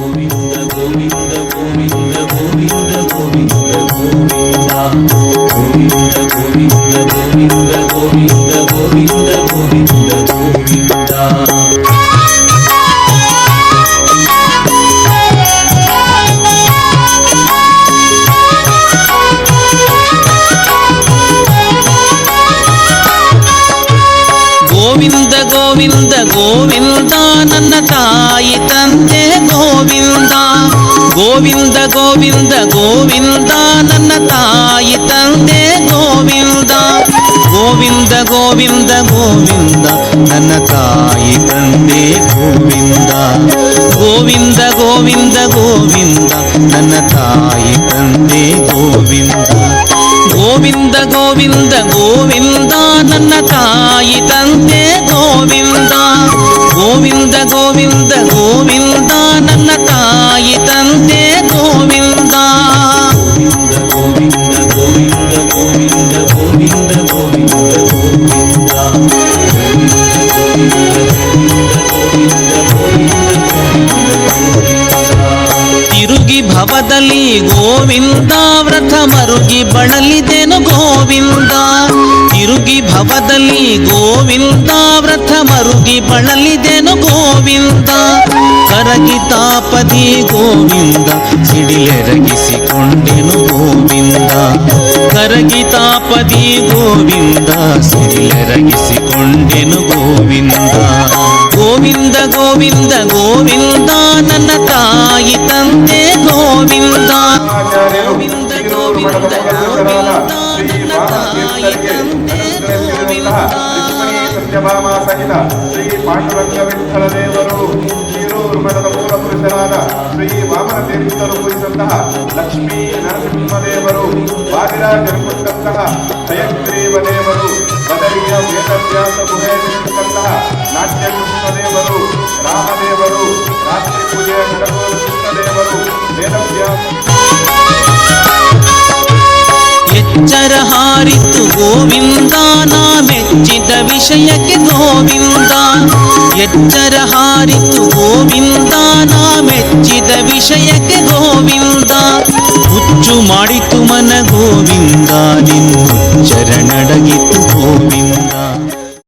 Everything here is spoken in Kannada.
ಗೋವಿಂದ ಗೋವಿಂದ ಗೋವಿಂದ ಗೋವಿಂದ ಗೋವಿಂದ ಗೋವಿಂದ ಗೋವಿಂದ ಗೋವಿಂದ ಗೋವಿಂದ ಗೋವಿಂದ ಗೋವಿಂದ ಗೋವಿಂದ ಗೋವಿಂದ. ಗೋವಿಂದ ಗೋವಿಂದ ಗೋವಿಂದ ನನ್ನ ತಾಯಿ ತಂದೆ ಗೋವಿಂದ. ಗೋವಿಂದ ಗೋವಿಂದ ಗೋವಿಂದ ನನ್ನ ತಾಯಿ ತಂದೆ ಗೋವಿಂದ. ಗೋವಿಂದ ಗೋವಿಂದ ಗೋವಿಂದ ನನ್ನ ತಾಯಿ ತಂದೆ ಗೋವಿಂದ. ಗೋವಿಂದ ಗೋವಿಂದ ಗೋವಿಂದ ನನ್ನ ತಾಯಿ ತಂದೆ ಗೋವಿಂದ. ಗೋವಿಂದ ಗೋವಿಂದ ಗೋವಿಂದ ನನ್ನ ತಾಯಿ ತಂದೆ ಗೋವಿಂದ. ಗೋವಿಂದ ಗೋವಿಂದ ಗೋವಿಂದ ನನ್ನ ತಾಯಿ ತಂದೆ ಗೋವಿಂದ. ಗೋವಿಂದ ಗೋವಿಂದ ಗೋವಿಂದ ಗೋವಿಂದ ಗೋವಿಂದ ಗೋವಿಂದ ತಿರುಗಿ ಭವದಲ್ಲಿ ಗೋವಿಂದ ವ್ರತ ಮರುಗಿ ಬಳಲಿದೆನು ಗೋವಿಂದ. ತಿರುಗಿ ಭವದಲ್ಲಿ ಗೋವಿಂದ ವ್ರತ ಮರುಗಿ ಬಳಲಿದೆನು ಗೋವಿಂದ. ಕರಗಿ ತಾಪದಿ ಗೋವಿಂದ ಸಿಡಿಲೆರಗಿಸಿಕೊಂಡೆನು ಗೋವಿಂದ. ಕರಗಿ ತಾಪದಿ ಗೋವಿಂದ ಸಿಡಿಲೆರಗಿಸಿಕೊಂಡೆನು ಗೋವಿಂದ. ಗೋವಿಂದ ಗೋವಿಂದ ಗೋವಿಂದ ನನ್ನ ತಾಯಿ ತಂದೆ ಗೋವಿಂದ. ಗೋವಿಂದ ಗೋವಿಂದ ಗೋವಿಂದ ನನ್ನ ತಾಯಿ ತಂದೆ ಗೋವಿಂದ. ಸತ್ಯಭಾಮ ಸಹಿತ ಶ್ರೀ ಪಾಂಡುರಂಗ ವಿಠಲ ದೇವರು ಶಿರೂರು ಮಠದ ಮೂಲ ಪುರುಷರಾದ ಶ್ರೀ ವಾಮನ ತೀರ್ಥರು ಪೂಜಿಸಿದಂತಹ ಲಕ್ಷ್ಮೀ ನರಸಿಂಹದೇವರು, ವಾದಿರಾಜರು ಕೊಟ್ಟಂತಹ ಹಯಗ್ರೀವ ದೇವರು, ಬದರಿಯ ವೇದವ್ಯಾಸ ಗುಹೆಯಲ್ಲಿರುತ್ತಂತಹ ನಾಟ್ಯ ಕೃಷ್ಣದೇವರು, ರಾಮದೇವರು, ರಾತ್ರಿ ಪೂಜೆಯ ಕಡಗೋಲು ಕೃಷ್ಣದೇವರು, ವೇದವ್ಯಾಸ. ಎಚ್ಚರ ಹಾರಿತು ಗೋವಿಂದ ನಾ ಮೆಚ್ಚಿದ ವಿಷಯಕ್ಕೆ ಗೋವಿಂದ. ಎಚ್ಚರ ಹಾರಿತು ಗೋವಿಂದ ನಾ ಮೆಚ್ಚಿದ ವಿಷಯಕ್ಕೆ ಗೋವಿಂದ.